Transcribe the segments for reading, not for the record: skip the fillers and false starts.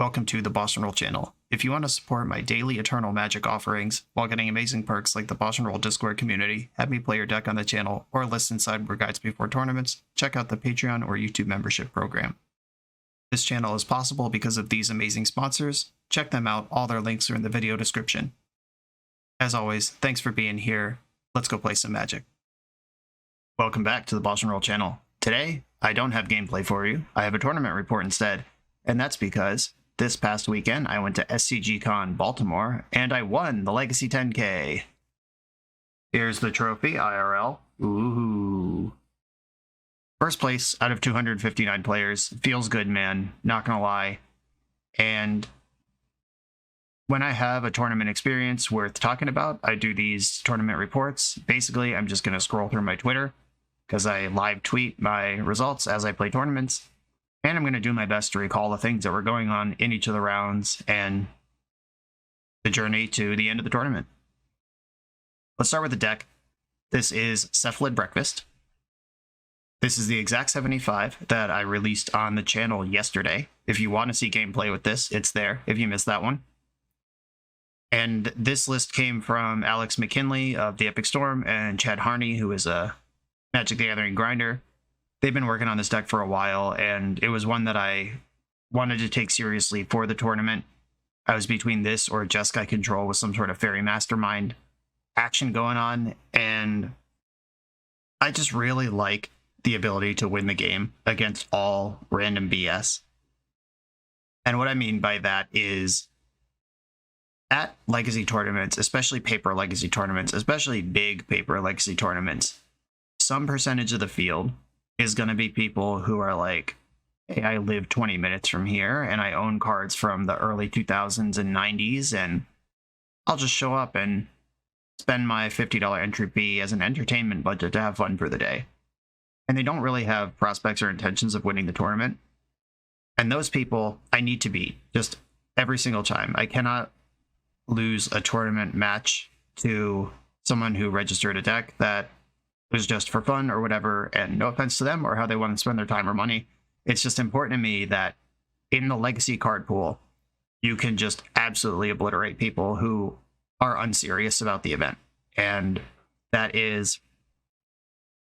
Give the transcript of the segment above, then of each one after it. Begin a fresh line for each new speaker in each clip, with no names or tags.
Welcome to the BoshNRoll channel. If you want to support my daily Eternal Magic offerings while getting amazing perks like the BoshNRoll Discord community, have me play your deck on the channel, or listen sideboard guides before tournaments, check out the Patreon or YouTube membership program. This channel is possible because of these amazing sponsors. Check them out, all their links are in the video description. As always, thanks for being here. Let's go play some Magic. Welcome back to the BoshNRoll channel. Today, I don't have gameplay for you, I have a tournament report instead, and that's because this past weekend, I went to SCGCon Baltimore, and I won the Legacy 10K. Here's the trophy, IRL. Ooh. First place out of 259 players. Feels good, man. Not gonna lie. And when I have a tournament experience worth talking about, I do these tournament reports. Basically, I'm just gonna scroll through my Twitter, because I live tweet my results as I play tournaments. And I'm going to do my best to recall the things that were going on in each of the rounds and the journey to the end of the tournament. Let's start with the deck. This is Cephalid Breakfast. This is the exact 75 that I released on the channel yesterday. If you want to see gameplay with this, it's there if you missed that one. And this list came from Alex McKinley of the Epic Storm and Chad Harney, who is a Magic the Gathering grinder. They've been working on this deck for a while, and it was one that I wanted to take seriously for the tournament. I was between this or Jeskai Control with some sort of Fairy Mastermind action going on, and I just really like the ability to win the game against all random BS. And what I mean by that is, at Legacy tournaments, especially paper Legacy tournaments, especially big paper Legacy tournaments, some percentage of the field is going to be people who are like, hey, I live 20 minutes from here and I own cards from the early 2000s and 90s, and I'll just show up and spend my $50 entry fee as an entertainment budget to have fun for the day. And they don't really have prospects or intentions of winning the tournament. And those people I need to beat just every single time. I cannot lose a tournament match to someone who registered a deck that was just for fun or whatever, and no offense to them or how they want to spend their time or money. It's just important to me that in the Legacy card pool, you can just absolutely obliterate people who are unserious about the event. And that is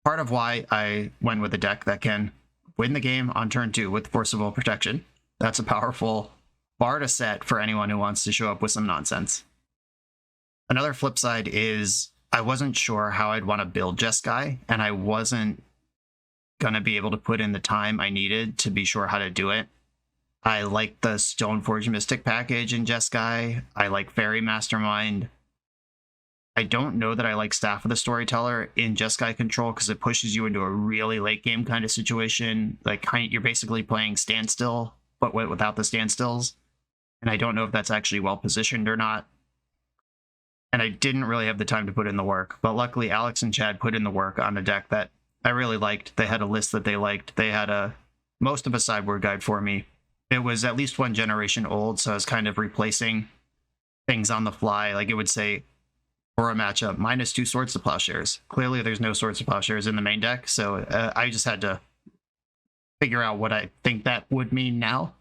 part of why I went with a deck that can win the game on turn 2 with Force of Will Protection. That's a powerful bar to set for anyone who wants to show up with some nonsense. Another flip side is I wasn't sure how I'd want to build Jeskai, and I wasn't going to be able to put in the time I needed to be sure how to do it. I like the Stoneforge Mystic package in Jeskai. I like Fairy Mastermind. I don't know that I like Staff of the Storyteller in Jeskai Control because it pushes you into a really late game kind of situation. Like, you're basically playing standstill, but without the standstills. And I don't know if that's actually well positioned or not. And I didn't really have the time to put in the work, but luckily Alex and Chad put in the work on a deck that I really liked. They had a list that they liked. They had most of a sideboard guide for me. It was at least one generation old, so I was kind of replacing things on the fly. Like, it would say, for a matchup, -2 Swords to Plowshares. Clearly there's no Swords to Plowshares in the main deck, so I just had to figure out what I think that would mean now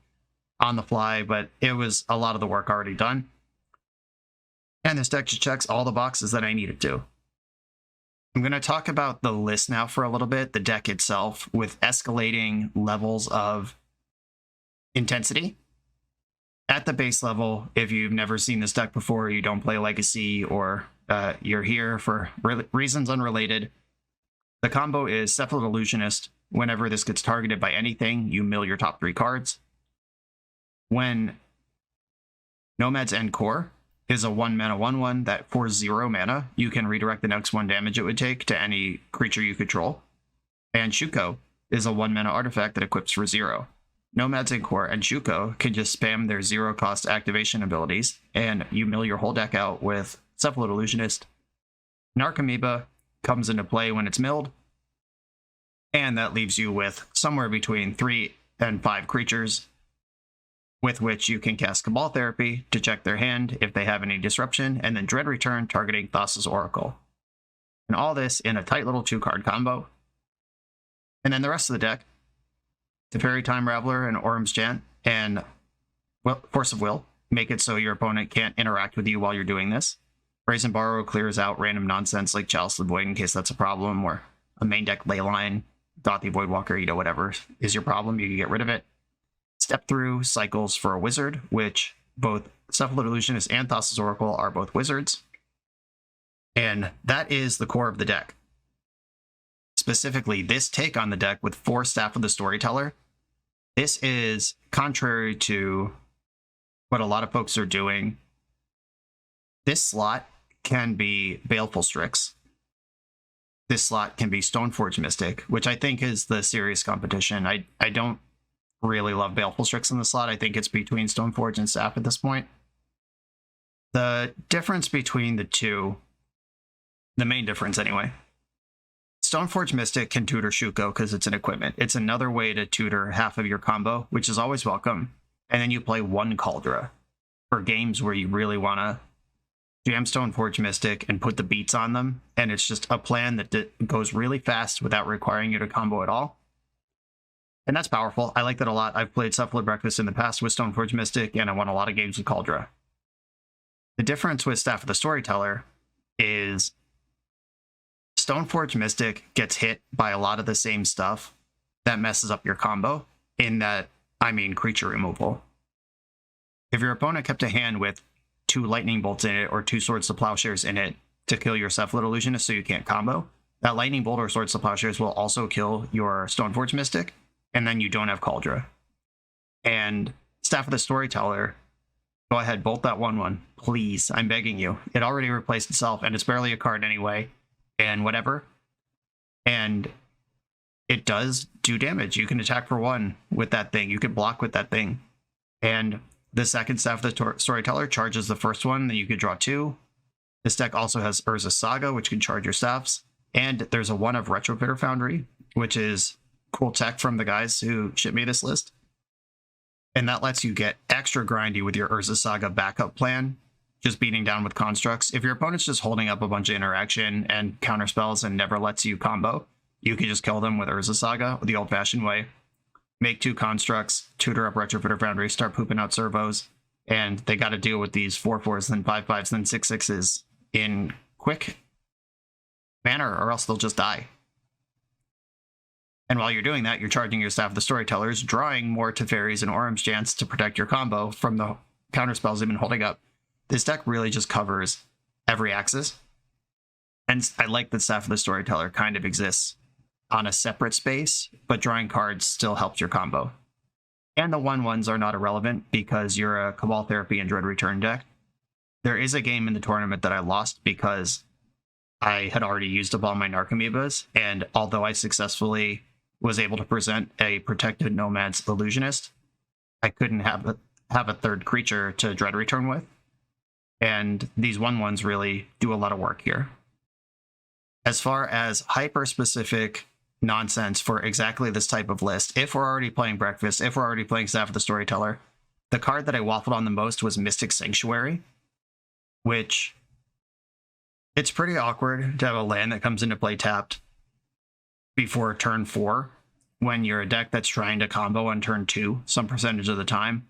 on the fly, but it was a lot of the work already done. And this deck just checks all the boxes that I needed to. I'm going to talk about the list now for a little bit, the deck itself, with escalating levels of intensity. At the base level, if you've never seen this deck before, you don't play Legacy, or you're here for reasons unrelated, the combo is Cephalid Illusionist. Whenever this gets targeted by anything, you mill your top 3 cards. When Nomads En-Kor is a 1-mana 1/1 that for 0 mana, you can redirect the next 1 damage it would take to any creature you control. And Shuko is a 1-mana artifact that equips for 0. Nomads En-Kor and Shuko can just spam their 0-cost activation abilities, and you mill your whole deck out with Cephalid Illusionist. Narcomoeba comes into play when it's milled, and that leaves you with somewhere between 3 and 5 creatures with which you can cast Cabal Therapy to check their hand if they have any disruption, and then Dread Return targeting Thassa's Oracle. And all this in a tight little 2-card combo. And then the rest of the deck, Teferi Time Raveler and Orum's Chant, and Force of Will. Make it so your opponent can't interact with you while you're doing this. Raise and Borrow clears out random nonsense like Chalice of the Void in case that's a problem, or a main deck Leyline, Dothy Voidwalker, whatever is your problem, you can get rid of it. Step Through cycles for a wizard, which both Cephalid Illusionist and Thassa's Oracle are both wizards. And that is the core of the deck. Specifically, this take on the deck with 4 Staff of the Storyteller, this is contrary to what a lot of folks are doing. This slot can be Baleful Strix. This slot can be Stoneforge Mystic, which I think is the serious competition. I don't really love Baleful Strix in the slot. I think it's between Stoneforge and Staff at this point. The difference between the two, the main difference anyway, Stoneforge Mystic can tutor Shuko because it's an equipment. It's another way to tutor half of your combo, which is always welcome. And then you play 1 Cauldra for games where you really want to jam Stoneforge Mystic and put the beats on them. And it's just a plan that goes really fast without requiring you to combo at all. And that's powerful. I like that a lot. I've played Cephalid Breakfast in the past with Stoneforge Mystic, and I won a lot of games with Cauldra. The difference with Staff of the Storyteller is Stoneforge Mystic gets hit by a lot of the same stuff that messes up your combo, in that, I mean creature removal. If your opponent kept a hand with 2 Lightning Bolts in it or 2 Swords to Plowshares in it to kill your Cephalid Illusionist so you can't combo, that Lightning Bolt or Swords to Plowshares will also kill your Stoneforge Mystic, and then you don't have Cauldra. And Staff of the Storyteller, go ahead, bolt that 1/1. Please, I'm begging you. It already replaced itself, and it's barely a card anyway. And whatever. And it does do damage. You can attack for 1 with that thing. You can block with that thing. And the second Staff of the Storyteller charges the first one, then you could draw 2. This deck also has Urza's Saga, which can charge your staffs. And there's a 1 of Retrofitter Foundry, which is cool tech from the guys who shipped me this list. And that lets you get extra grindy with your Urza's Saga backup plan, just beating down with constructs. If your opponent's just holding up a bunch of interaction and counter spells and never lets you combo, you can just kill them with Urza's Saga the old-fashioned way. Make 2 constructs, tutor up Retrofitter Foundry, start pooping out servos, and they got to deal with these 4/4s, then 5/5s, then 6/6s in quick manner, or else they'll just die. And while you're doing that, you're charging your Staff of the Storytellers, drawing more Teferis and Orim's Chants to protect your combo from the counter spells they've been holding up. This deck really just covers every axis. And I like that Staff of the Storyteller kind of exists on a separate space, but drawing cards still helps your combo. And the 1/1s are not irrelevant because you're a Cabal Therapy and Dread Return deck. There is a game in the tournament that I lost because I had already used up all my Narcomoebas, and although I successfully was able to present a protected Nomads Illusionist, I couldn't have a 3rd creature to Dread Return with. And these 1/1s really do a lot of work here. As far as hyper-specific nonsense for exactly this type of list, if we're already playing Breakfast, if we're already playing Staff of the Storyteller, the card that I waffled on the most was Mystic Sanctuary, which it's pretty awkward to have a land that comes into play tapped before turn 4 when you're a deck that's trying to combo on turn 2 some percentage of the time.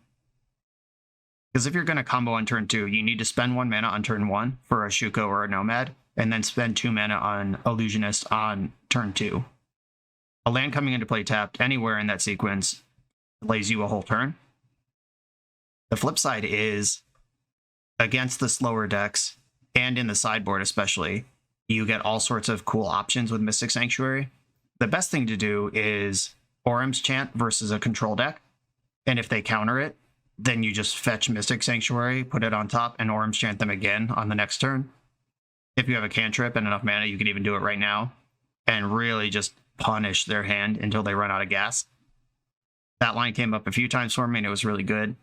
Because if you're going to combo on turn 2, you need to spend 1 mana on turn 1 for a Shuko or a Nomad, and then spend 2 mana on Illusionist on turn 2. A land coming into play tapped anywhere in that sequence delays you a whole turn. The flip side is, against the slower decks, and in the sideboard especially, you get all sorts of cool options with Mystic Sanctuary. The best thing to do is Orim's Chant versus a control deck, and if they counter it, then you just fetch Mystic Sanctuary, put it on top, and Orim's Chant them again on the next turn. If you have a cantrip and enough mana, you can even do it right now, and really just punish their hand until they run out of gas. That line came up a few times for me, and it was really good.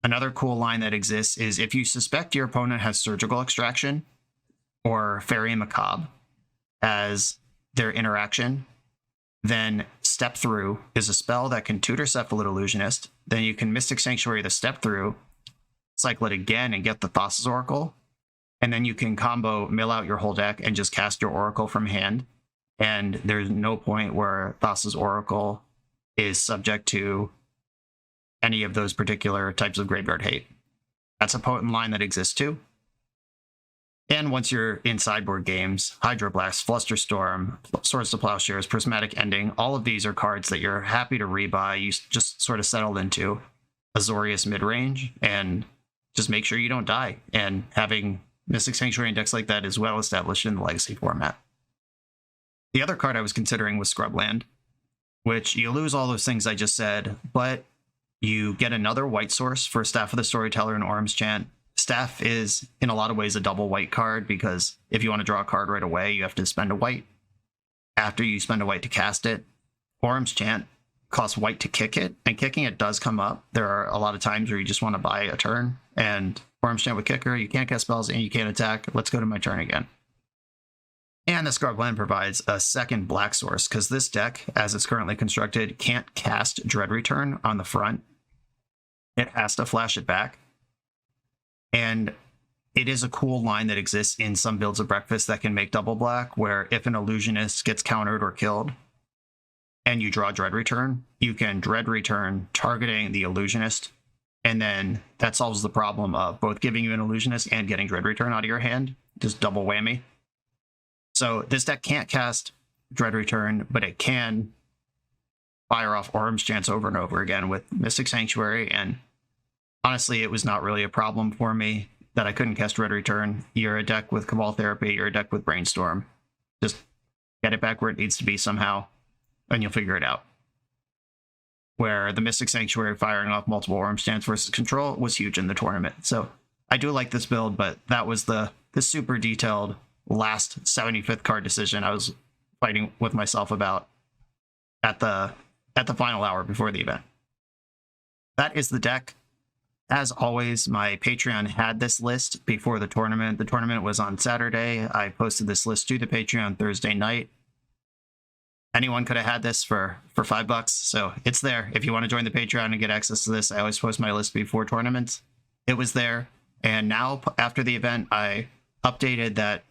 Another cool line that exists is if you suspect your opponent has Surgical Extraction or Fairy Macabre as their interaction, then Step Through is a spell that can tutor Cephalid Illusionist. Then you can Mystic Sanctuary the Step Through, cycle it again and get the Thassa's Oracle. And then you can combo mill out your whole deck and just cast your Oracle from hand. And there's no point where Thassa's Oracle is subject to any of those particular types of graveyard hate. That's a potent line that exists too. And once you're in sideboard games, Hydroblast, Flusterstorm, Swords to Plowshares, Prismatic Ending, all of these are cards that you're happy to rebuy. You just sort of settled into Azorius midrange and just make sure you don't die. And having Mystic Sanctuary and decks like that is well established in the Legacy format. The other card I was considering was Scrubland, which you lose all those things I just said, but you get another white source for Staff of the Storyteller and Orm's Chant. Staff is, in a lot of ways, a double white card, because if you want to draw a card right away, you have to spend a white. After you spend a white to cast it, Orm's Chant costs white to kick it, and kicking it does come up. There are a lot of times where you just want to buy a turn, and Orm's Chant with kicker, you can't cast spells and you can't attack. Let's go to my turn again. And the Scrubland provides a second black source, because this deck, as it's currently constructed, can't cast Dread Return on the front. It has to flash it back. And it is a cool line that exists in some builds of Breakfast that can make double black, where if an Illusionist gets countered or killed, and you draw Dread Return, you can Dread Return targeting the Illusionist, and then that solves the problem of both giving you an Illusionist and getting Dread Return out of your hand. Just double whammy. So this deck can't cast Dread Return, but it can fire off Orm's Chants over and over again with Mystic Sanctuary, and honestly, it was not really a problem for me that I couldn't cast Dread Return. You're a deck with Cabal Therapy, you're a deck with Brainstorm. Just get it back where it needs to be somehow, and you'll figure it out. Where the Mystic Sanctuary firing off multiple Orm's Chants versus control was huge in the tournament. So I do like this build, but that was the super detailed last 75th card decision I was fighting with myself about at the final hour before the event. That is the deck. As always, my Patreon had this list before the tournament. The tournament was on Saturday. I posted this list to the Patreon Thursday night. Anyone could have had this for $5, so it's there. If you want to join the Patreon and get access to this, I always post my list before tournaments. It was there, and now after the event, I updated that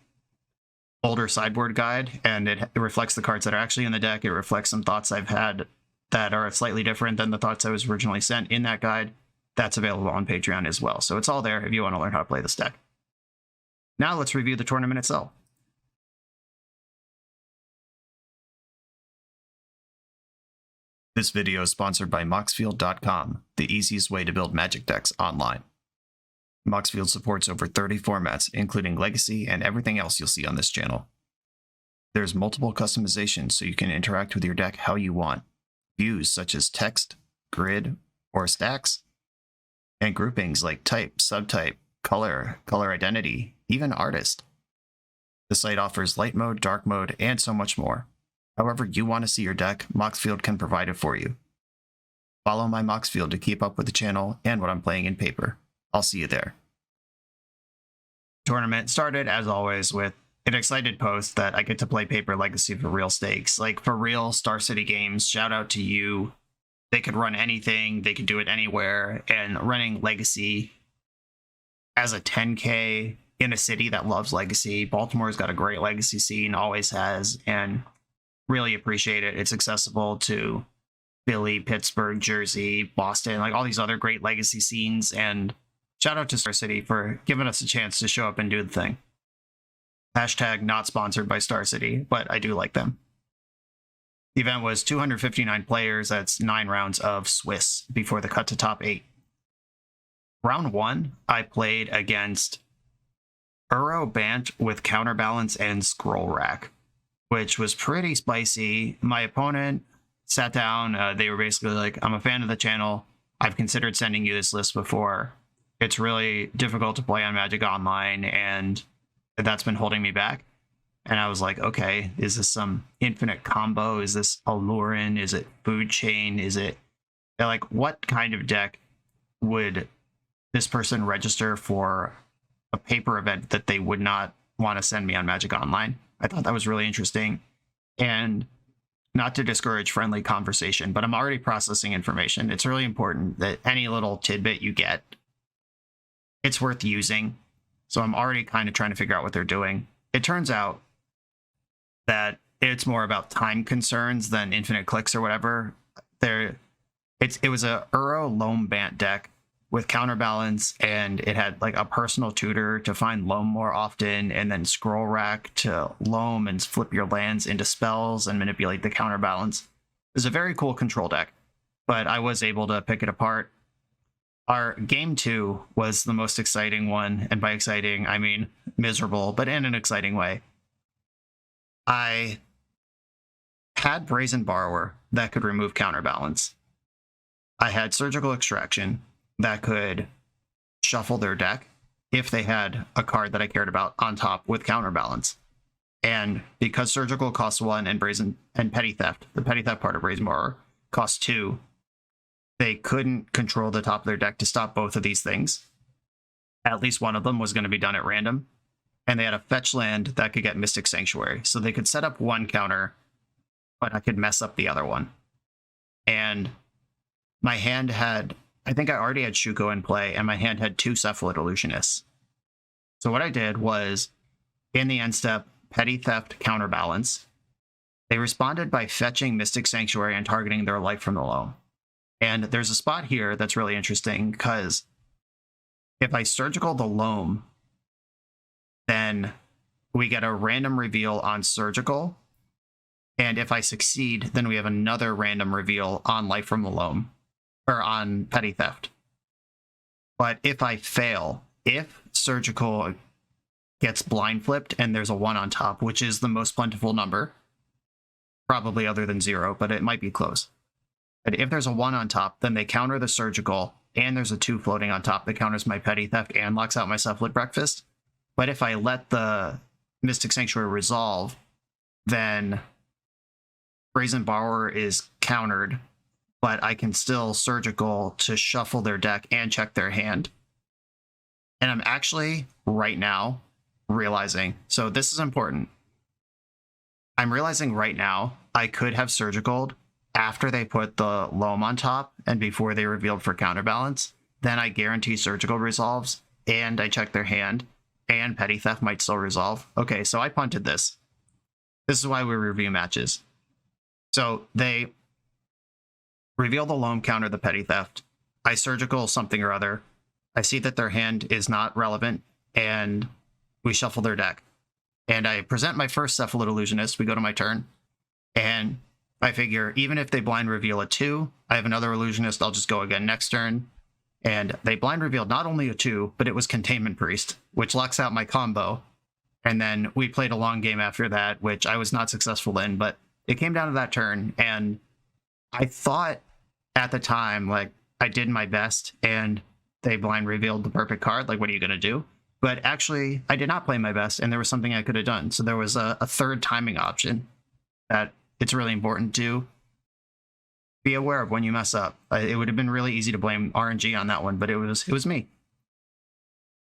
older sideboard guide, and it reflects the cards that are actually in the deck. It reflects some thoughts I've had that are slightly different than the thoughts I was originally sent in that guide. That's available on Patreon as well. So it's all there if you want to learn how to play this deck. Now let's review the tournament itself. This video is sponsored by Moxfield.com, the easiest way to build Magic decks online. Moxfield supports over 30 formats, including Legacy and everything else you'll see on this channel. There's multiple customizations so you can interact with your deck how you want. Views such as text, grid, or stacks, and groupings like type, subtype, color, color identity, even artist. The site offers light mode, dark mode, and so much more. However you want to see your deck, Moxfield can provide it for you. Follow my Moxfield to keep up with the channel and what I'm playing in paper. I'll see you there. Tournament started, as always, with an excited post that I get to play Paper Legacy for real stakes. Like, for real, StarCity games, shout out to you. They could run anything, they could do it anywhere, and running Legacy as a 10K in a city that loves Legacy. Baltimore's got a great Legacy scene, always has, and really appreciate it. It's accessible to Philly, Pittsburgh, Jersey, Boston, like all these other great Legacy scenes, and shout out to StarCity for giving us a chance to show up and do the thing. Hashtag not sponsored by StarCity, but I do like them. The event was 259 players. That's 9 rounds of Swiss before the cut to top 8. Round 1, I played against Uro Bant with Counterbalance and Scroll Rack, which was pretty spicy. My opponent sat down. They were basically like, I'm a fan of the channel. I've considered sending you this list before. It's really difficult to play on Magic Online, and that's been holding me back. And I was like, okay, is this some infinite combo? Is this Allurin? Is it Food Chain? Is it... They're like, what kind of deck would this person register for a paper event that they would not want to send me on Magic Online? I thought that was really interesting. And not to discourage friendly conversation, but I'm already processing information. It's really important that any little tidbit you get, it's worth using. So I'm already kind of trying to figure out what they're doing. It turns out that it's more about time concerns than infinite clicks or whatever. it was a Uro Loam Bant deck with counterbalance, and it had like a personal tutor to find loam more often, and then scroll rack to loam and flip your lands into spells and manipulate the counterbalance. It was a very cool control deck, but I was able to pick it apart. Our game 2 was the most exciting one, and by exciting, I mean miserable, but in an exciting way. I had Brazen Borrower that could remove counterbalance. I had Surgical Extraction that could shuffle their deck if they had a card that I cared about on top with counterbalance. And because Surgical costs 1 and Petty Theft, the Petty Theft part of Brazen Borrower, costs 2, they couldn't control the top of their deck to stop both of these things. At least one of them was going to be done at random. And they had a fetch land that could get Mystic Sanctuary. So they could set up one counter, but I could mess up the other one. And my hand had, I think I already had Shuko in play, and my hand had 2 Cephalid Illusionists. So what I did was, in the end step, Petty Theft counterbalance. They responded by fetching Mystic Sanctuary and targeting their life from the loam. And there's a spot here that's really interesting, because if I Surgical the loam, then we get a random reveal on Surgical. And if I succeed, then we have another random reveal on Life from the Loam, or on Petty Theft. But if I fail, if Surgical gets blind flipped and there's a 1 on top, which is the most plentiful number, probably other than 0, but it might be close. But if there's a 1 on top, then they counter the Surgical, and there's a 2 floating on top that counters my Petty Theft and locks out my Cephalid Breakfast. But if I let the Mystic Sanctuary resolve, then Brazen Borrower is countered, but I can still Surgical to shuffle their deck and check their hand. And I'm actually, right now, realizing, so this is important. I'm realizing right now I could have Surgicaled after they put the loam on top and before they revealed for counterbalance. Then I guarantee Surgical resolves, and I check their hand, and Petty Theft might still resolve. Okay, so I punted this. This is why we review matches. So they reveal the loam, counter the Petty Theft. I Surgical something or other. I see that their hand is not relevant, and we shuffle their deck. And I present my first Cephalid Illusionist. We go to my turn, and I figure even if they blind reveal a 2, I have another Illusionist. I'll just go again next turn. And they blind revealed not only a 2, but it was Containment Priest, which locks out my combo. And then we played a long game after that, which I was not successful in, but it came down to that turn. And I thought at the time, like, I did my best, and they blind revealed the perfect card. Like, what are you going to do? But actually, I did not play my best, and there was something I could have done. So there was a third timing option that it's really important to be aware of when you mess up. It would have been really easy to blame RNG on that one, but it was me.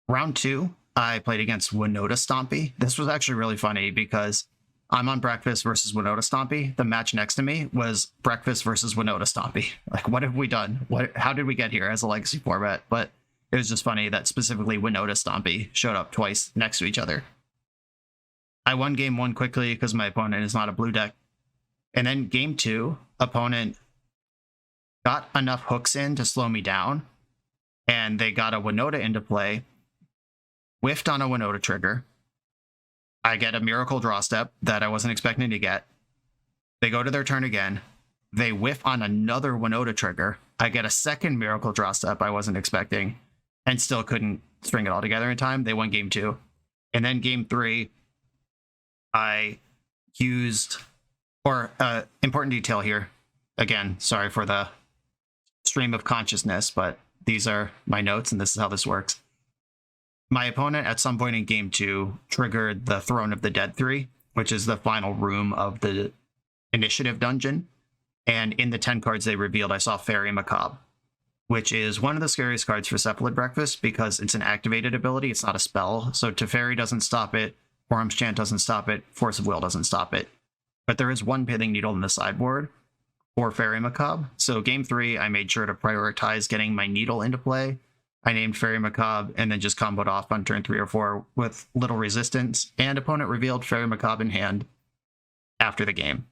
Round 2, I played against Winota Stompy. This was actually really funny because I'm on Breakfast versus Winota Stompy. The match next to me was Breakfast versus Winota Stompy. Like, what have we done? How did we get here as a legacy format? But it was just funny that specifically Winota Stompy showed up twice next to each other. I won game 1 quickly because my opponent is not a blue deck. And then game 2, opponent got enough hooks in to slow me down, and they got a Winota into play, whiffed on a Winota trigger. I get a Miracle Draw Step that I wasn't expecting to get. They go to their turn again. They whiff on another Winota trigger. I get a second Miracle Draw Step I wasn't expecting, and still couldn't string it all together in time. They won game 2. And then game 3, I used, or important detail here. Again, sorry for the stream of consciousness, but these are my notes, and this is how this works. My opponent at some point in game 2 triggered the Throne of the Dead 3, which is the final room of the initiative dungeon. And in the 10 cards they revealed, I saw Fairy Macabre, which is one of the scariest cards for Cephalid Breakfast because it's an activated ability. It's not a spell. So Teferi doesn't stop it. Worm's Chant doesn't stop it. Force of Will doesn't stop it. But there is one Pithing Needle in the sideboard for Fairy Macabre. So game 3, I made sure to prioritize getting my Needle into play. I named Fairy Macabre and then just comboed off on turn 3 or 4 with little resistance. And opponent revealed Fairy Macabre in hand after the game.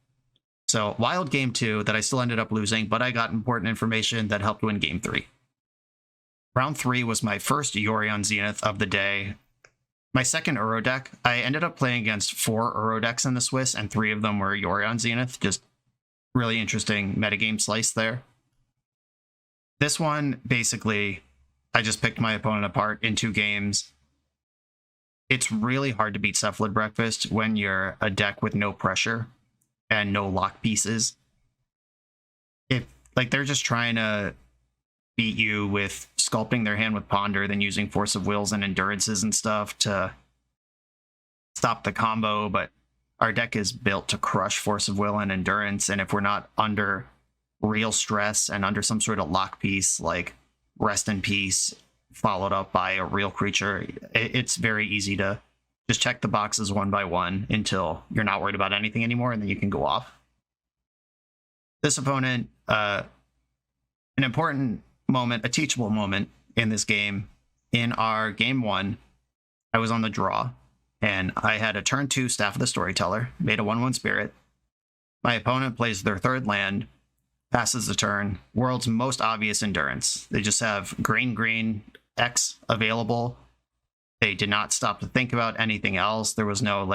So wild game 2 that I still ended up losing, but I got important information that helped win game 3. Round 3 was my first Yorion Zenith of the day. My second Uro deck, I ended up playing against 4 Uro decks in the Swiss, and 3 of them were Yorion Zenith. Just really interesting metagame slice there. This one, basically, I just picked my opponent apart in 2 games. It's really hard to beat Cephalid Breakfast when you're a deck with no pressure and no lock pieces. If they're just trying to beat you with sculpting their hand with Ponder, then using Force of Wills and Endurances and stuff to stop the combo, but our deck is built to crush Force of Will and Endurance, and if we're not under real stress and under some sort of lock piece like Rest in Peace followed up by a real creature, it's very easy to just check the boxes one by one until you're not worried about anything anymore, and then you can go off. This opponent, an important moment, a teachable moment in this game. In our game 1, I was on the draw, and I had a turn 2 Staff of the Storyteller, made a 1/1 Spirit. My opponent plays their 3rd land, passes the turn, world's most obvious Endurance. They just have green X available. They did not stop to think about anything else. There was no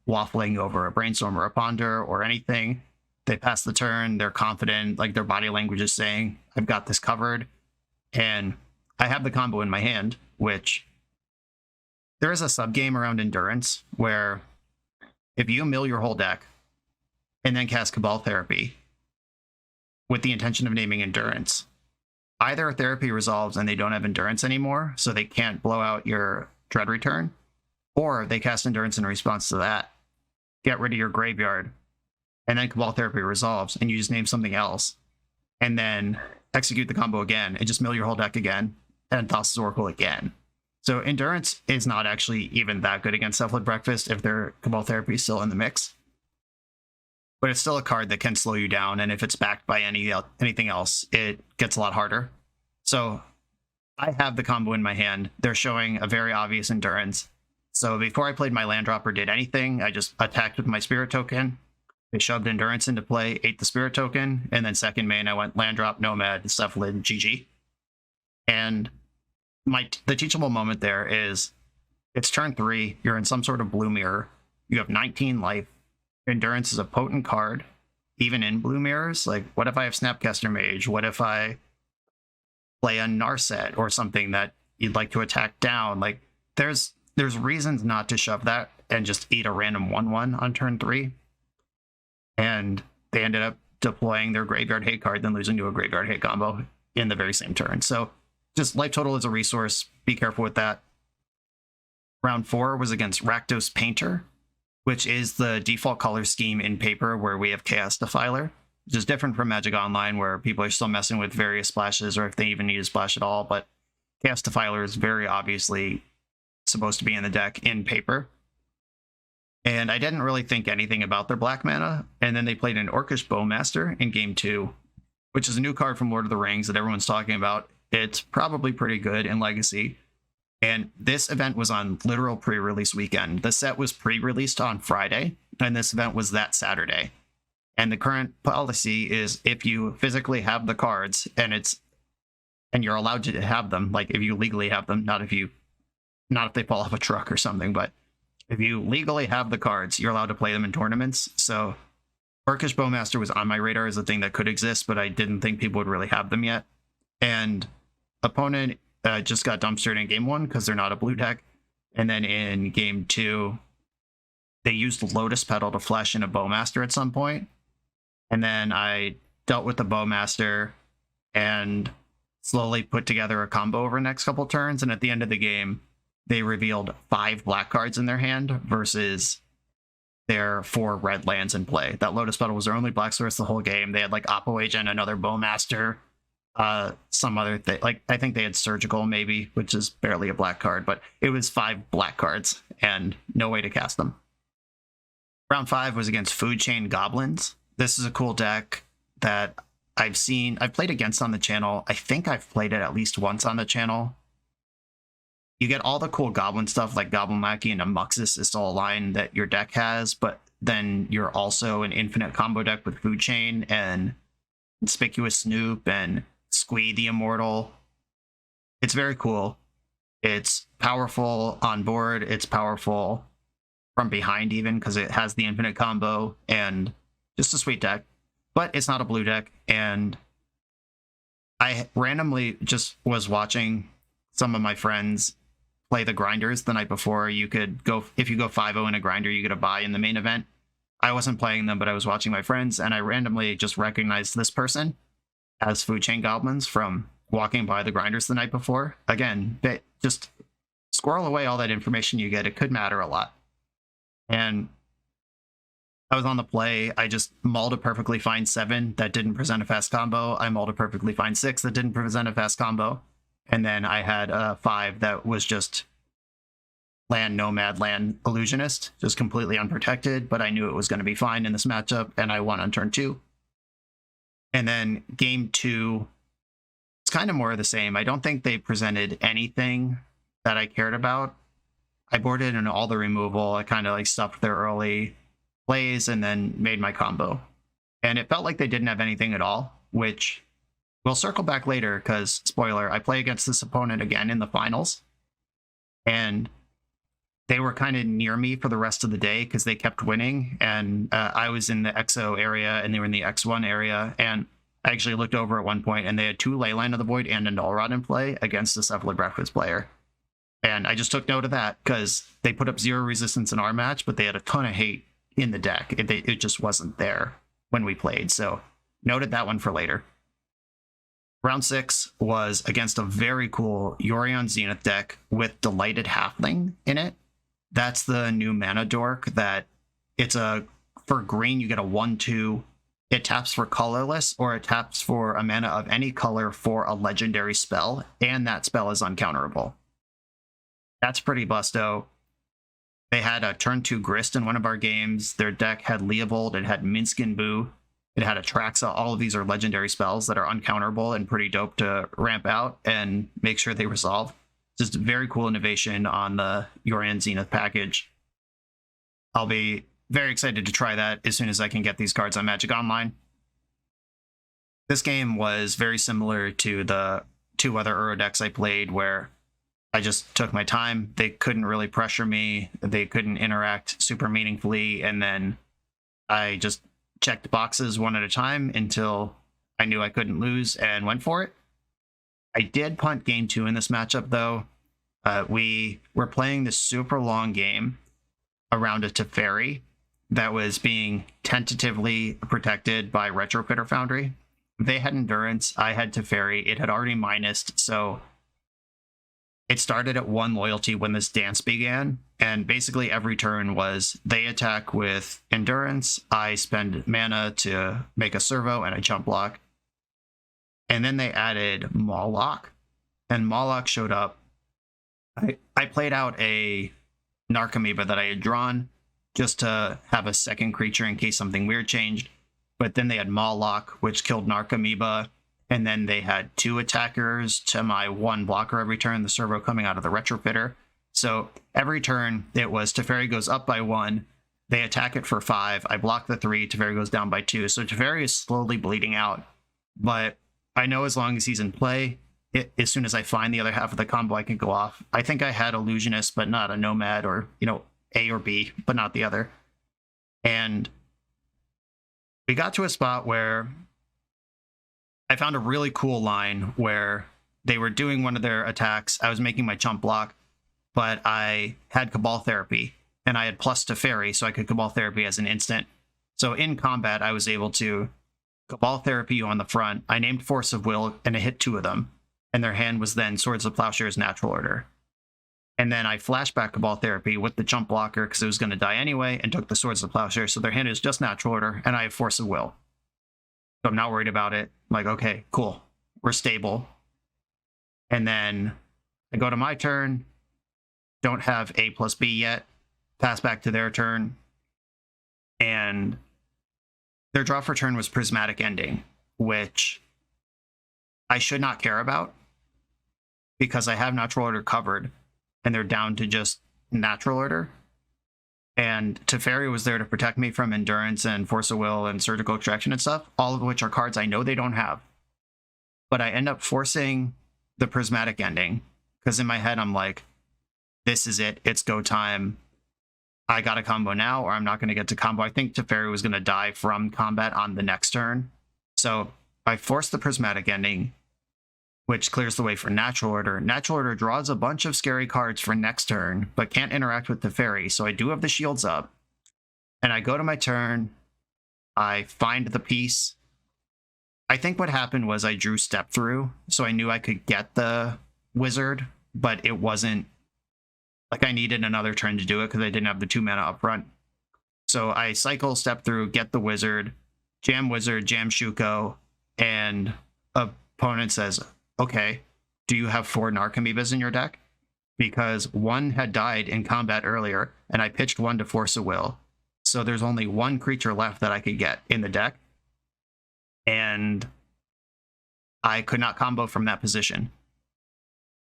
waffling over a Brainstorm or a Ponder or anything. They pass the turn, they're confident, their body language is saying, I've got this covered. And I have the combo in my hand, which there is a sub-game around Endurance where if you mill your whole deck and then cast Cabal Therapy with the intention of naming Endurance, either Therapy resolves and they don't have Endurance anymore, so they can't blow out your Dread Return, or they cast Endurance in response to that, get rid of your graveyard, and then Cabal Therapy resolves, and you just name something else, and then execute the combo again, and just mill your whole deck again, and Thassa's Oracle again. So Endurance is not actually even that good against Cephalid Breakfast if their Cabal Therapy is still in the mix. But it's still a card that can slow you down, and if it's backed by anything else, it gets a lot harder. So I have the combo in my hand. They're showing a very obvious Endurance. So before I played my land drop or did anything, I just attacked with my Spirit token. They shoved Endurance into play, ate the Spirit token, and then second main I went land drop, Nomad, Cephalid, GG. And the teachable moment there is, it's turn 3, you're in some sort of blue mirror, you have 19 life, Endurance is a potent card, even in blue mirrors. What if I have Snapcaster Mage? What if I play a Narset or something that you'd like to attack down? There's reasons not to shove that and just eat a random 1/1 on turn 3. And they ended up deploying their Graveyard Hate card, then losing to a Graveyard Hate combo in the very same turn. So just life total is a resource. Be careful with that. Round 4 was against Rakdos Painter, which is the default color scheme in Paper where we have Chaos Defiler, which is different from Magic Online where people are still messing with various splashes or if they even need a splash at all. But Chaos Defiler is very obviously supposed to be in the deck in Paper. And I didn't really think anything about their black mana. And then they played an Orcish Bowmaster in game 2, which is a new card from Lord of the Rings that everyone's talking about. It's probably pretty good in Legacy. And this event was on literal pre-release weekend. The set was pre-released on Friday, and this event was that Saturday. And the current policy is if you physically have the cards and you're allowed to have them, if you legally have them, not if they fall off a truck or something, but if you legally have the cards, you're allowed to play them in tournaments. So Orcish Bowmaster was on my radar as a thing that could exist, but I didn't think people would really have them yet. And opponent just got dumpstered in game 1 because they're not a blue deck. And then in game 2, they used Lotus Petal to flash in a Bowmaster at some point. And then I dealt with the Bowmaster and slowly put together a combo over the next couple turns. And at the end of the game, they revealed 5 black cards in their hand versus their 4 red lands in play. That Lotus Petal was their only black source the whole game. They had Oppo Agent, another Bowmaster, some other thing. I think they had Surgical maybe, which is barely a black card, but it was 5 black cards and no way to cast them. Round 5 was against Food Chain Goblins. This is a cool deck that I've played against on the channel. I think I've played it at least once on the channel. You get all the cool goblin stuff like Goblin Lackey and Amuxus is still a line that your deck has, but then you're also an infinite combo deck with Food Chain and Conspicuous Snoop and Squee the Immortal. It's very cool. It's powerful on board. It's powerful from behind even because it has the infinite combo and just a sweet deck. But it's not a blue deck. And I randomly just was watching some of my friends play the grinders the night before. You could go, if you go 5-0 in a grinder, you get a buy in the main event. I wasn't playing them, but I was watching my friends, and I randomly just recognized this person as Food Chain Goblins from walking by the grinders the night before. Again, just squirrel away all that information you get. It could matter a lot. And I was on the play. I just mauled a perfectly fine 7 that didn't present a fast combo. I mauled a perfectly fine 6 that didn't present a fast combo. And then I had a 5 that was just land Nomad, land Illusionist, just completely unprotected, but I knew it was going to be fine in this matchup, and I won on turn 2. And then game 2, it's kind of more of the same. I don't think they presented anything that I cared about. I boarded in all the removal. I kind of like stuffed their early plays and then made my combo. And it felt like they didn't have anything at all, which we'll circle back later because, spoiler, I play against this opponent again in the finals. And they were kind of near me for the rest of the day because they kept winning. And I was in the XO area and they were in the X1 area. And I actually looked over at one point and they had 2 Leyline of the Void and a Null Rod in play against a Cephalid Breakfast player. And I just took note of that because they put up 0 resistance in our match, but they had a ton of hate in the deck. It just wasn't there when we played. So noted that one for later. Round 6 was against a very cool Yorion Zenith deck with Delighted Halfling in it. That's the new mana dork that for green, you get a 1/2. It taps for colorless, or it taps for a mana of any color for a legendary spell, and that spell is uncounterable. That's pretty busto. They had a turn 2 Grist in one of our games. Their deck had Leovold, it had Minskin Boo, it had Atraxa. All of these are legendary spells that are uncounterable and pretty dope to ramp out and make sure they resolve. Just very cool innovation on the Yorion Zenith package. I'll be very excited to try that as soon as I can get these cards on Magic Online. This game was very similar to the 2 other Uro decks I played where I just took my time. They couldn't really pressure me. They couldn't interact super meaningfully. And then I just checked boxes one at a time until I knew I couldn't lose and went for it. I did punt game 2 in this matchup, though. We were playing this super long game around a Teferi that was being tentatively protected by Retrofitter Foundry. They had Endurance. I had Teferi. It had already minused, so it started at 1 loyalty when this dance began, and basically every turn was they attack with Endurance, I spend mana to make a servo, and I jump block. And then they added Mawloc, and Mawloc showed up. I played out a Narcomoeba that I had drawn just to have a second creature in case something weird changed. But then they had Mawloc, which killed Narcomoeba, and then they had 2 attackers to my 1 blocker every turn, the servo coming out of the Retrofitter. So every turn it was Teferi goes up by 1, they attack it for 5, I block the 3, Teferi goes down by 2. So Teferi is slowly bleeding out, but I know as long as he's in play, as soon as I find the other half of the combo, I can go off. I think I had Illusionist, but not a Nomad, or, A or B, but not the other. And we got to a spot where I found a really cool line where they were doing one of their attacks. I was making my chump block, but I had Cabal Therapy, and I had plus Teferi, so I could Cabal Therapy as an instant. So in combat, I was able to Cabal Therapy you on the front. I named Force of Will, and I hit 2 of them. And their hand was then Swords of Plowshare's Natural Order. And then I flashback Cabal Therapy with the jump blocker because it was going to die anyway, and took the Swords of Plowshare, so their hand is just Natural Order, and I have Force of Will. So I'm not worried about it. I'm like, okay, cool. We're stable. And then I go to my turn. Don't have A plus B yet. Pass back to their turn. And their draw for turn was Prismatic Ending, which I should not care about because I have Natural Order covered and they're down to just Natural Order. And Teferi was there to protect me from Endurance and Force of Will and Surgical Extraction and stuff, all of which are cards I know they don't have. But I end up forcing the Prismatic Ending, because in my head I'm like, this is it, it's go time. I got a combo now, or I'm not going to get to combo. I think Teferi was going to die from combat on the next turn. So I forced the Prismatic Ending, which clears the way for Natural Order. Natural Order draws a bunch of scary cards for next turn, but can't interact with Teferi. So I do have the shields up, and I go to my turn. I find the piece. I think what happened was I drew Step Through, so I knew I could get the wizard, but it wasn't like I needed another turn to do it because I didn't have the 2 mana up front. So I cycle Step Through, get the wizard, jam wizard, jam Shuko, and opponent says, okay, do you have 4 Narcomoebas in your deck? Because 1 had died in combat earlier, and I pitched 1 to Force of Will. So there's only 1 creature left that I could get in the deck. And I could not combo from that position.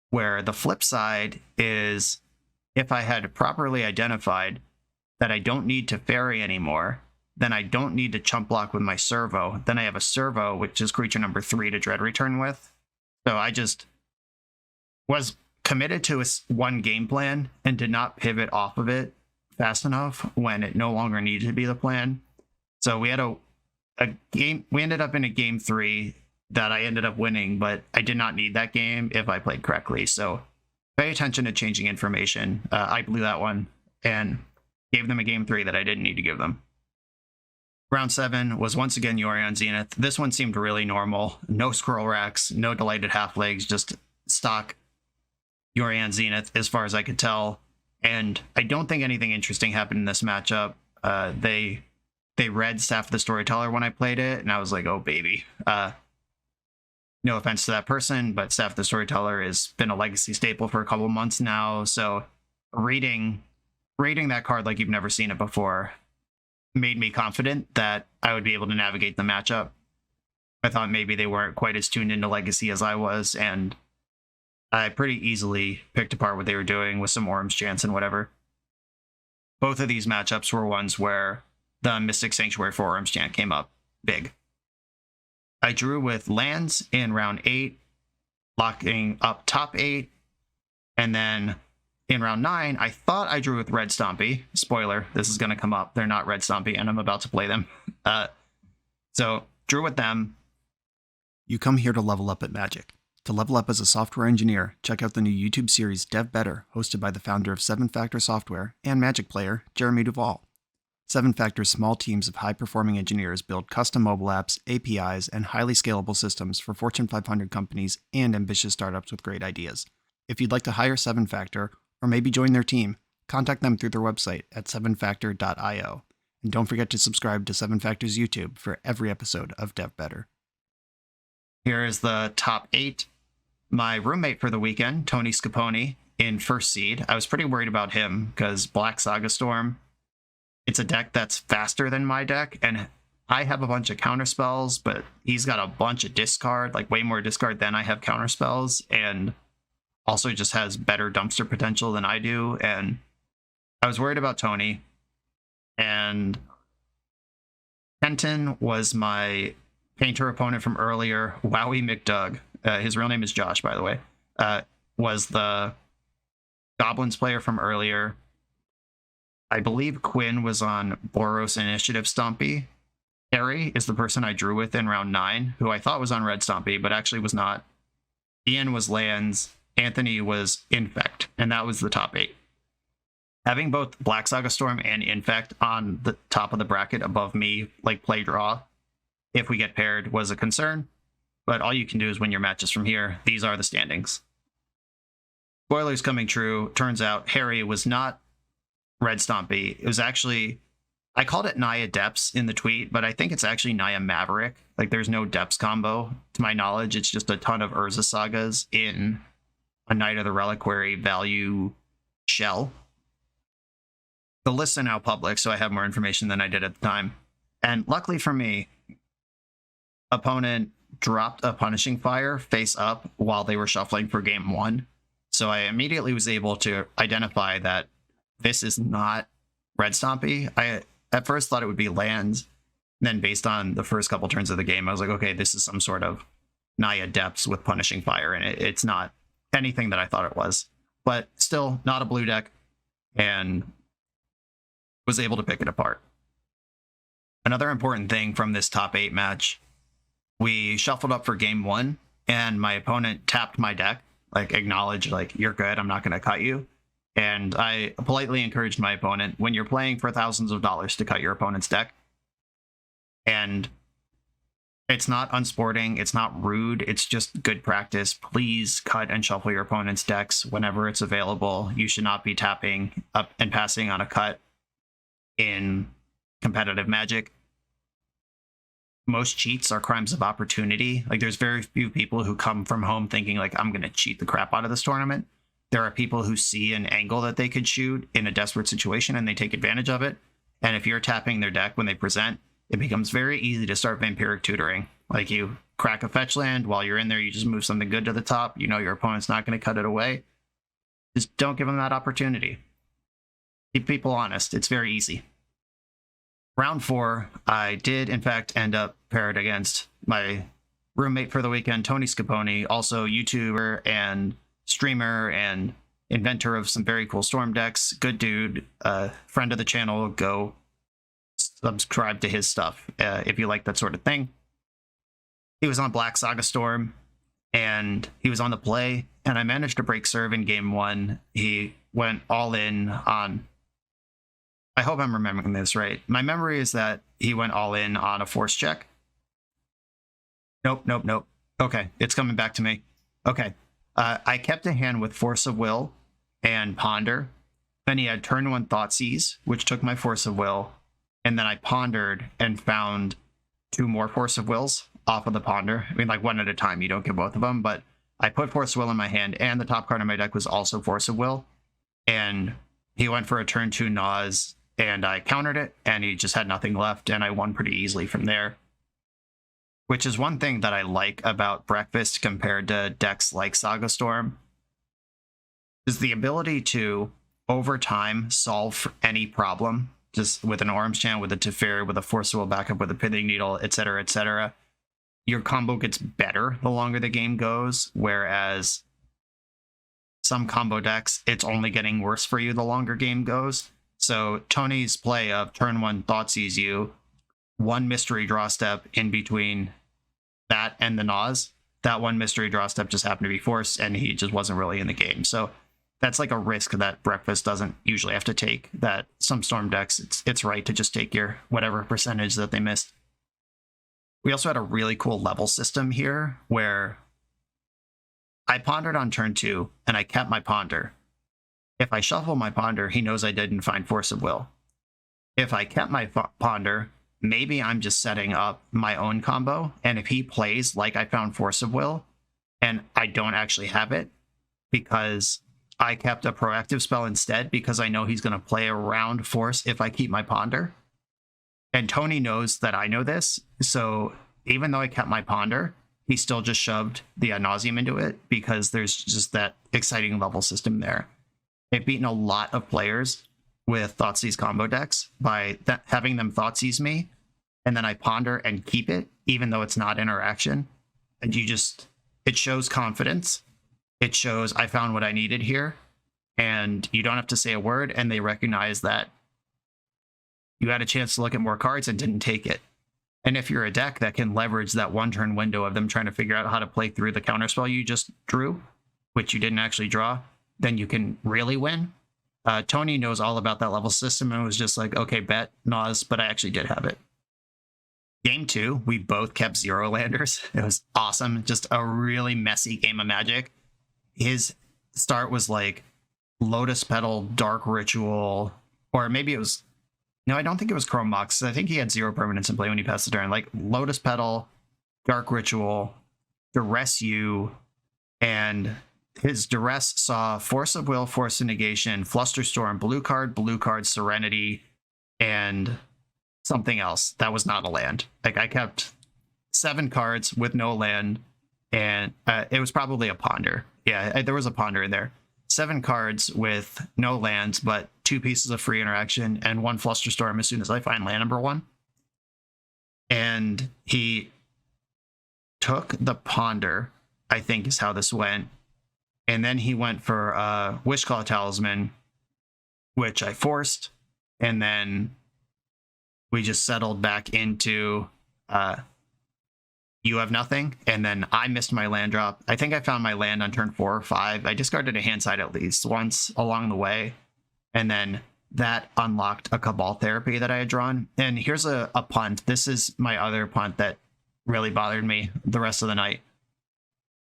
Where the flip side is, if I had properly identified that I don't need Teferi anymore, then I don't need to chump block with my Servo. Then I have a Servo, which is creature number 3 to Dread Return with. So I just was committed to one game plan and did not pivot off of it fast enough when it no longer needed to be the plan. So we had a game, we ended up in a game 3 that I ended up winning, but I did not need that game if I played correctly. So pay attention to changing information. I blew that one and gave them a game 3 that I didn't need to give them. Round 7 was once again Yorion Zenith. This one seemed really normal. No Scroll Racks, no Delighted Halflegs, just stock Yorion Zenith as far as I could tell. And I don't think anything interesting happened in this matchup. They read Staff the Storyteller when I played it, and I was like, oh baby. No offense to that person, but Staff the Storyteller has been a legacy staple for a couple months now. So reading that card like you've never seen it before made me confident that I would be able to navigate the matchup. I thought maybe they weren't quite as tuned into Legacy as I was, and I pretty easily picked apart what they were doing with some Orm's Chance and whatever. Both of these matchups were ones where the Mystic Sanctuary for Orm's Chant came up big. I drew with lands in round 8, locking up top 8, and then in round 9, I thought I drew with Red Stompy. Spoiler, this is going to come up. They're not Red Stompy, and I'm about to play them. So, drew with them. You come here to level up at Magic. To level up as a software engineer, check out the new YouTube series Dev Better, hosted by the founder of 7 Factor Software and Magic player, Jeremy Duvall. 7 Factor's small teams of high-performing engineers build custom mobile apps, APIs, and highly scalable systems for Fortune 500 companies and ambitious startups with great ideas. If you'd like to hire 7 Factor, or maybe join their team, contact them through their website at 7factor.io. And don't forget to subscribe to 7 Factor's YouTube for every episode of Dev Better. Here is the top 8. My roommate for the weekend, Tony Scapone, in first seed. I was pretty worried about him because Black Saga Storm, it's a deck that's faster than my deck, and I have a bunch of counterspells, but he's got a bunch of discard, like way more discard than I have counterspells, and also just has better dumpster potential than I do, and I was worried about Tony. And Kenton was my painter opponent from earlier, Wowie McDoug. His real name is Josh, by the way. Was the Goblins player from earlier. I believe Quinn was on Boros Initiative Stompy. Harry is the person I drew with in round 9, who I thought was on Red Stompy, but actually was not. Ian was lands. Anthony was Infect, and that was the top 8. Having both Black Saga Storm and Infect on the top of the bracket above me, like play draw, if we get paired, was a concern. But all you can do is win your matches from here. These are the standings. Spoilers coming true. Turns out Harry was not Red Stompy. It was actually, I called it Naya Depths in the tweet, but I think it's actually Naya Maverick. Like, there's no Depths combo. To my knowledge, it's just a ton of Urza Sagas in a Knight of the Reliquary value shell. The lists are now public, so I have more information than I did at the time. And luckily for me, opponent dropped a Punishing Fire face up while they were shuffling for game 1. So I immediately was able to identify that this is not red stompy. I at first thought it would be lands. Then based on the first couple turns of the game, I was like, okay, this is some sort of Naya Depths with Punishing Fire, and it's not anything that I thought it was. But still, not a blue deck, and was able to pick it apart. Another important thing from this top 8 match, we shuffled up for game 1, and my opponent tapped my deck, like acknowledged, like, you're good, I'm not going to cut you. And I politely encouraged my opponent, when you're playing for thousands of dollars, to cut your opponent's deck. And it's not unsporting, it's not rude, it's just good practice. Please cut and shuffle your opponent's decks whenever it's available. You should not be tapping up and passing on a cut in competitive Magic. Most cheats are crimes of opportunity. Like, there's very few people who come from home thinking, like, I'm going to cheat the crap out of this tournament. There are people who see an angle that they could shoot in a desperate situation and they take advantage of it. And if you're tapping their deck when they present, it becomes very easy to start vampiric tutoring. Like, you crack a fetch land, while you're in there, you just move something good to the top. You know your opponent's not going to cut it away. Just don't give them that opportunity. Keep people honest. It's very easy. Round 4, I did, in fact, end up paired against my roommate for the weekend, Tony Scapone, also YouTuber and streamer and inventor of some very cool Storm decks. Good dude, friend of the channel. Go subscribe to his stuff if you like that sort of thing. He was on Black Saga Storm, and he was on the play, and I managed to break serve in game 1. He went all in on... I hope I'm remembering this right. My memory is that he went all in on a force check. Nope. Okay, it's coming back to me. Okay. I kept a hand with Force of Will and Ponder. Then he had turn 1 Thoughtseize, which took my Force of Will. And then I pondered and found 2 more Force of Wills off of the Ponder. I mean, like, one at a time. You don't get both of them. But I put Force of Will in my hand, and the top card of my deck was also Force of Will. And he went for a turn 2 Nas, and I countered it, and he just had nothing left, and I won pretty easily from there. Which is one thing that I like about Breakfast compared to decks like Saga Storm, is the ability to, over time, solve any problem, just with an Orim's Chant, with a Teferi, with a Force of Will backup, with a Pithing Needle, etc., etc. Your combo gets better the longer the game goes, whereas some combo decks, it's only getting worse for you the longer game goes. So Tony's play of turn 1 Thoughtseize you, 1 mystery draw step in between that and the Nas. That 1 mystery draw step just happened to be forced, and he just wasn't really in the game. So that's like a risk that Breakfast doesn't usually have to take, that some Storm decks, it's right to just take your whatever percentage that they missed. We also had a really cool level system here, where I pondered on turn 2, and I kept my ponder. If I shuffle my ponder, he knows I didn't find Force of Will. If I kept my ponder, maybe I'm just setting up my own combo, and if he plays like I found Force of Will, and I don't actually have it, because I kept a proactive spell instead, because I know he's going to play around Force if I keep my ponder. And Tony knows that I know this, so even though I kept my ponder, he still just shoved the ad nauseum into it, because there's just that exciting level system there. I've beaten a lot of players with Thoughtseize combo decks by having them Thoughtseize me, and then I ponder and keep it, even though it's not interaction. And it shows confidence. It shows I found what I needed here, and you don't have to say a word, and they recognize that you had a chance to look at more cards and didn't take it. And if you're a deck that can leverage that 1-turn window of them trying to figure out how to play through the counterspell you just drew, which you didn't actually draw, then you can really win. Tony knows all about that level system and was just like, okay, bet, Nas, but I actually did have it. Game 2, we both kept 0 landers. It was awesome. Just a really messy game of Magic. His start was like Lotus Petal, Dark Ritual, or maybe it was... No, I don't think it was Chrome Mox. I think he had 0 permanents in play when he passed the turn. Like Lotus Petal, Dark Ritual, Duress You, and his Duress saw Force of Will, Force of Negation, Flusterstorm, blue card, Serenity, and something else. That was not a land. Like, I kept 7 cards with no land, and it was probably a Ponder. Yeah, there was a Ponder in there. 7 cards with no lands, but 2 pieces of free interaction and 1 Flusterstorm as soon as I find land number 1. And he took the Ponder, I think is how this went. And then he went for Wishclaw Talisman, which I forced. And then we just settled back into you have nothing. And then I missed my land drop. I think I found my land on turn 4 or 5. I discarded a hand side at least once along the way. And then that unlocked a Cabal Therapy that I had drawn. And here's a punt. This is my other punt that really bothered me the rest of the night.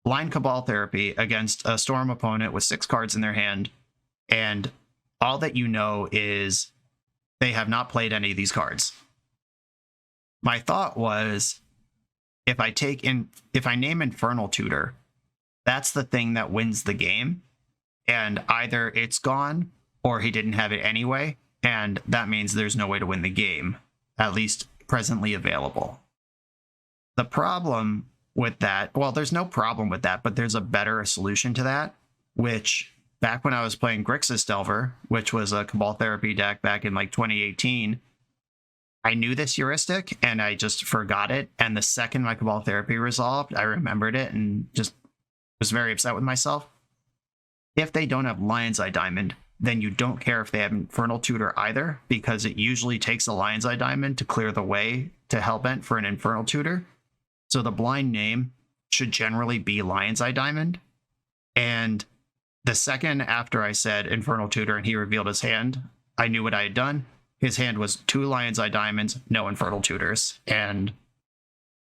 Blind Cabal Therapy against a Storm opponent with 6 cards in their hand. And all that you know is they have not played any of these cards. My thought was, if I name Infernal Tutor, that's the thing that wins the game. And either it's gone or he didn't have it anyway. And that means there's no way to win the game, at least presently available. The problem with that, well, there's no problem with that, but there's a better solution to that, which back when I was playing Grixis Delver, which was a Cabal Therapy deck back in like 2018, I knew this heuristic and I just forgot it. And the second my Cabal Therapy resolved, I remembered it and just was very upset with myself. If they don't have Lion's Eye Diamond, then you don't care if they have Infernal Tutor either, because it usually takes a Lion's Eye Diamond to clear the way to Hellbent for an Infernal Tutor. So the blind name should generally be Lion's Eye Diamond. And the second after I said Infernal Tutor and he revealed his hand, I knew what I had done. His hand was 2 Lion's Eye Diamonds, no Infernal Tutors. And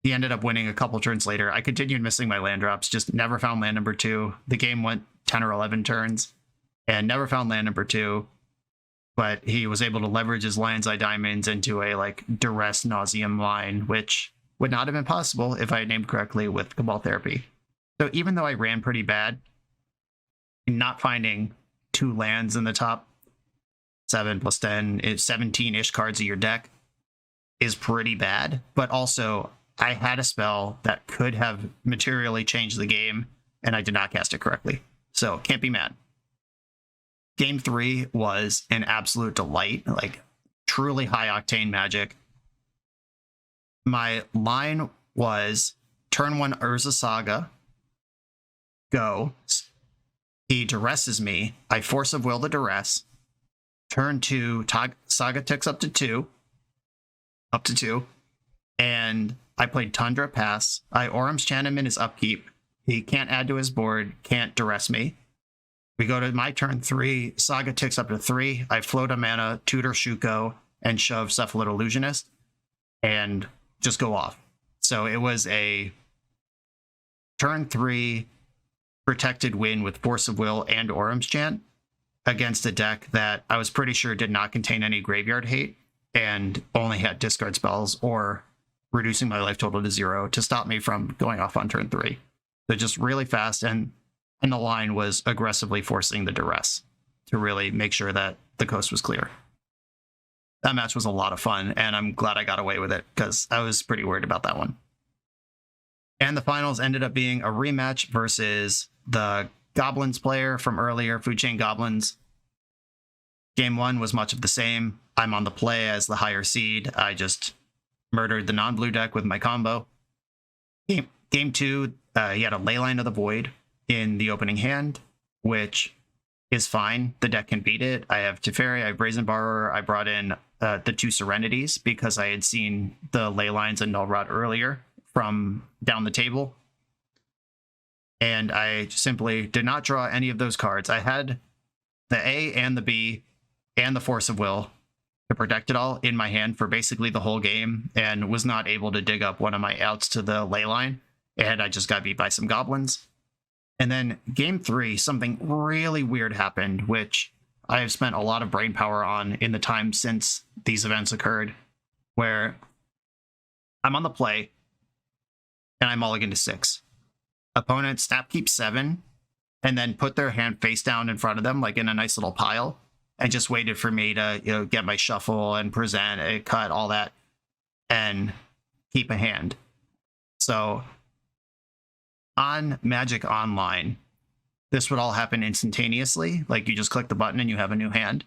he ended up winning a couple turns later. I continued missing my land drops, just never found land number 2. The game went 10 or 11 turns and never found land number 2. But he was able to leverage his Lion's Eye Diamonds into a like Duress Nauseam line, which would not have been possible if I had named correctly with Cabal Therapy. So even though I ran pretty bad, not finding 2 lands in the top 7 plus 10, 17-ish cards of your deck is pretty bad. But also, I had a spell that could have materially changed the game, and I did not cast it correctly. So, can't be mad. Game 3 was an absolute delight, like truly high-octane Magic. My line was turn 1 Urza Saga, go. He duresses me. I Force of Will the duress. Turn 2, Saga ticks up to 2. And I played Tundra Pass. I Orum's Chant him in his upkeep. He can't add to his board, can't duress me. We go to my turn 3. Saga ticks up to 3. I float a mana, Tutor Shuko, and shove Cephalid Illusionist. And just go off. So it was a turn 3 protected win with Force of Will and Orum's Chant against a deck that I was pretty sure did not contain any graveyard hate and only had discard spells or reducing my life total to 0 to stop me from going off on turn 3. So just really fast, and the line was aggressively forcing the duress to really make sure that the coast was clear. That match was a lot of fun, and I'm glad I got away with it because I was pretty worried about that one. And the finals ended up being a rematch versus the Goblins player from earlier, Food Chain Goblins. Game 1 was much of the same. I'm on the play as the higher seed. I just murdered the non-blue deck with my combo. Game 2, he had a Leyline of the Void in the opening hand, which is fine. The deck can beat it. I have Teferi, I have Brazen Borrower. I brought in the 2 Serenities because I had seen the Leylines and Null Rod earlier from down the table. And I simply did not draw any of those cards. I had the A and the B and the Force of Will to protect it all in my hand for basically the whole game, and was not able to dig up one of my outs to the Leyline, and I just got beat by some Goblins. And then game 3, something really weird happened, which I have spent a lot of brain power on in the time since these events occurred, where I'm on the play and I mulligan to 6. Opponent snap keep 7 and then put their hand face down in front of them, like in a nice little pile, and just waited for me to, get my shuffle and present a cut, all that, and keep a hand. So on Magic Online, this would all happen instantaneously. Like you just click the button and you have a new hand.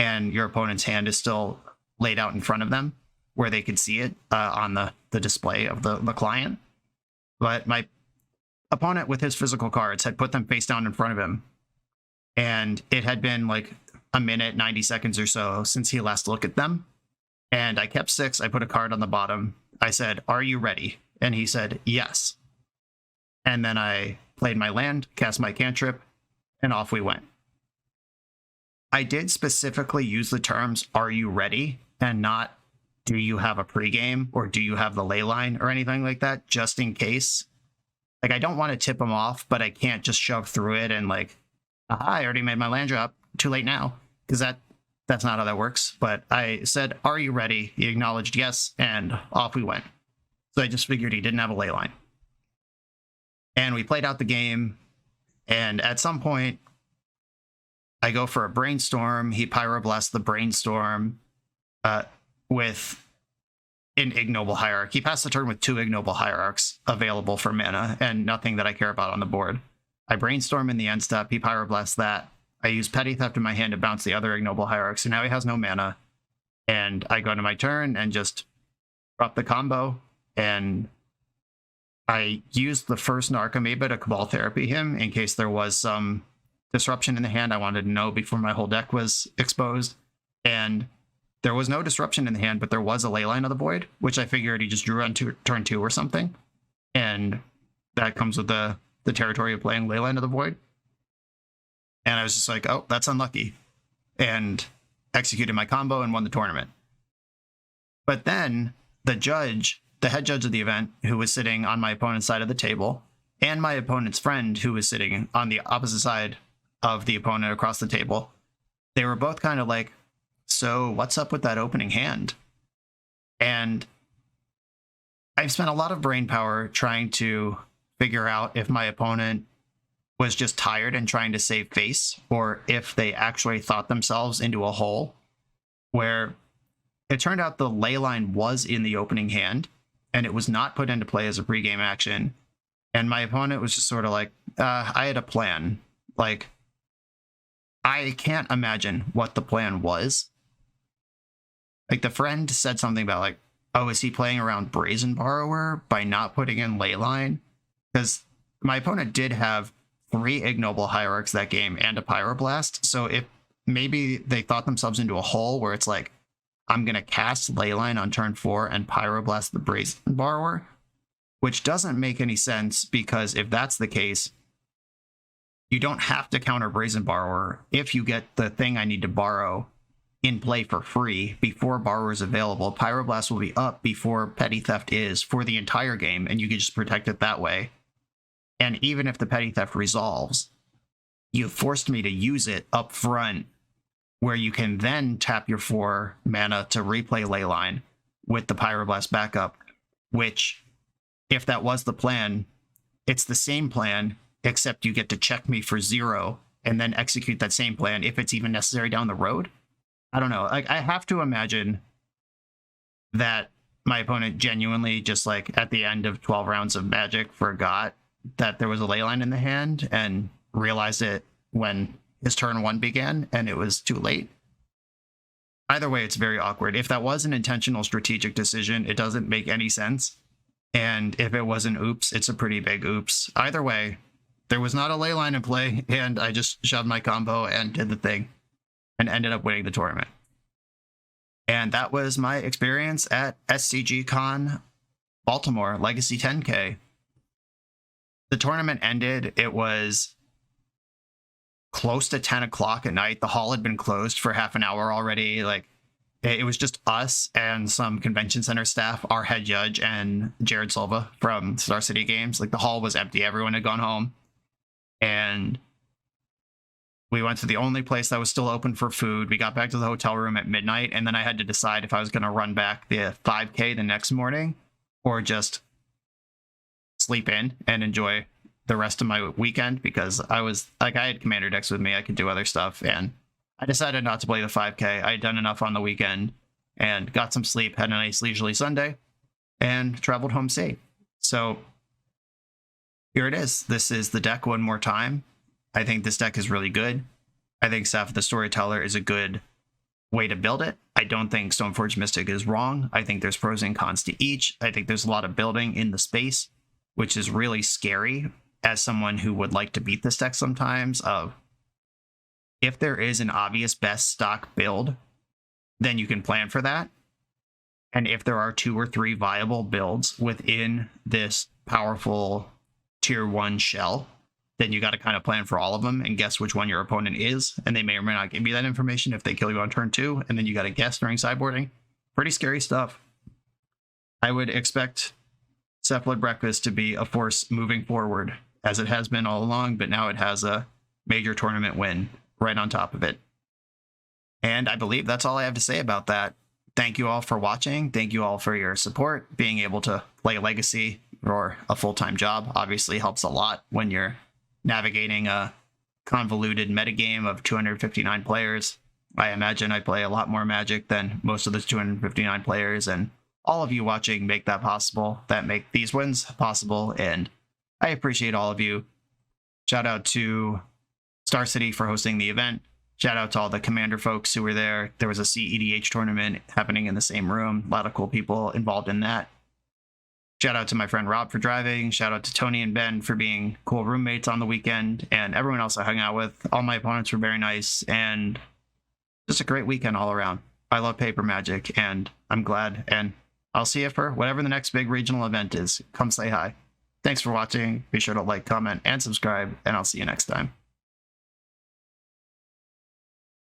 and your opponent's hand is still laid out in front of them where they could see it on the display of the client. But my opponent with his physical cards had put them face down in front of him. And it had been like a minute, 90 seconds or so since he last looked at them. And I kept 6. I put a card on the bottom. I said, "Are you ready?" And he said, "Yes." And then I played my land, cast my cantrip, and off we went. I did specifically use the terms, "Are you ready?" and not, "Do you have a pregame?" or "Do you have the ley line?" or anything like that, just in case. Like, I don't want to tip him off, but I can't just shove through it and like, "Aha, I already made my land drop. Too late now." Because that's not how that works. But I said, "Are you ready?" He acknowledged yes, and off we went. So I just figured he didn't have a ley line. And we played out the game, and at some point, I go for a brainstorm. He pyroblasts the brainstorm with an ignoble hierarch. He passed the turn with 2 ignoble hierarchs available for mana, and nothing that I care about on the board. I brainstorm in the end step. He pyroblasts that. I use Petty Theft in my hand to bounce the other ignoble hierarch, so now he has no mana. And I go to my turn and just drop the combo, and I used the first Narcomoeba to Cabal Therapy him in case there was some disruption in the hand I wanted to know before my whole deck was exposed. And there was no disruption in the hand, but there was a Leyline of the Void, which I figured he just drew on turn 2 or something. And that comes with the territory of playing Leyline of the Void. And I was just like, "Oh, that's unlucky." And executed my combo and won the tournament. But then the head judge of the event, who was sitting on my opponent's side of the table, and my opponent's friend, who was sitting on the opposite side of the opponent across the table, they were both kind of like, "So what's up with that opening hand?" And I've spent a lot of brain power trying to figure out if my opponent was just tired and trying to save face, or if they actually thought themselves into a hole, where it turned out the ley line was in the opening hand, and it was not put into play as a pregame action. And my opponent was just sort of like, I had a plan. Like, I can't imagine what the plan was. Like, the friend said something about like, "Oh, is he playing around Brazen Borrower by not putting in Leyline?" Because my opponent did have 3 ignoble hierarchs that game and a pyroblast. So if maybe they thought themselves into a hole where it's like, I'm going to cast Leyline on turn 4 and pyroblast the Brazen Borrower, which doesn't make any sense, because if that's the case, you don't have to counter Brazen Borrower if you get the thing I need to borrow in play for free before Borrower is available. Pyroblast will be up before Petty Theft is for the entire game, and you can just protect it that way. And even if the Petty Theft resolves, you forced me to use it up front, where you can then tap your 4 mana to replay Leyline with the Pyroblast backup, which, if that was the plan, it's the same plan, except you get to check me for 0 and then execute that same plan if it's even necessary down the road. I don't know. Like, I have to imagine that my opponent genuinely just like at the end of 12 rounds of Magic forgot that there was a Leyline in the hand and realized it when his turn 1 began and it was too late. Either way, it's very awkward. If that was an intentional strategic decision, it doesn't make any sense. And if it was an oops, it's a pretty big oops. Either way, there was not a Leyline in play, and I just shoved my combo and did the thing and ended up winning the tournament. And that was my experience at SCGCon Baltimore Legacy 10K. The tournament ended. It was close to 10 o'clock at night. The hall had been closed for half an hour already. Like, it was just us and some convention center staff, our head judge, and Jared Silva from StarCity Games. Like, the hall was empty. Everyone had gone home. And we went to the only place that was still open for food. We got back to the hotel room at midnight, and then I had to decide if I was going to run back the 5K the next morning or just sleep in and enjoy the rest of my weekend, because I had commander decks with me. I could do other stuff, and I decided not to play the 5K. I had done enough on the weekend and got some sleep, had a nice leisurely Sunday, and traveled home safe. So here it is. This is the deck one more time. I think this deck is really good. I think Seth the Storyteller is a good way to build it. I don't think Stoneforge Mystic is wrong. I think there's pros and cons to each. I think there's a lot of building in the space, which is really scary as someone who would like to beat this deck sometimes. Of if there is an obvious best stock build, then you can plan for that. And if there are 2 or 3 viable builds within this powerful tier 1 shell, then you got to kind of plan for all of them and guess which one your opponent is. And they may or may not give you that information if they kill you on turn 2, and then you got to guess during sideboarding. Pretty scary stuff. I would expect Cephalid Breakfast to be a force moving forward, as it has been all along, but now it has a major tournament win right on top of it. And I believe that's all I have to say about that. Thank you all for watching. Thank you all for your support. Being able to play Legacy or a full-time job obviously helps a lot when you're navigating a convoluted metagame of 259 players. I imagine I play a lot more Magic than most of those 259 players, and all of you watching make that possible, that make these wins possible, and I appreciate all of you. Shout out to StarCity for hosting the event. Shout out to all the Commander folks who were there. There was a CEDH tournament happening in the same room. A lot of cool people involved in that. Shout out to my friend Rob for driving. Shout out to Tony and Ben for being cool roommates on the weekend. And everyone else I hung out with. All my opponents were very nice. And just a great weekend all around. I love Paper Magic, and I'm glad. And I'll see you for whatever the next big regional event is. Come say hi. Thanks for watching. Be sure to like, comment, and subscribe. And I'll see you next time.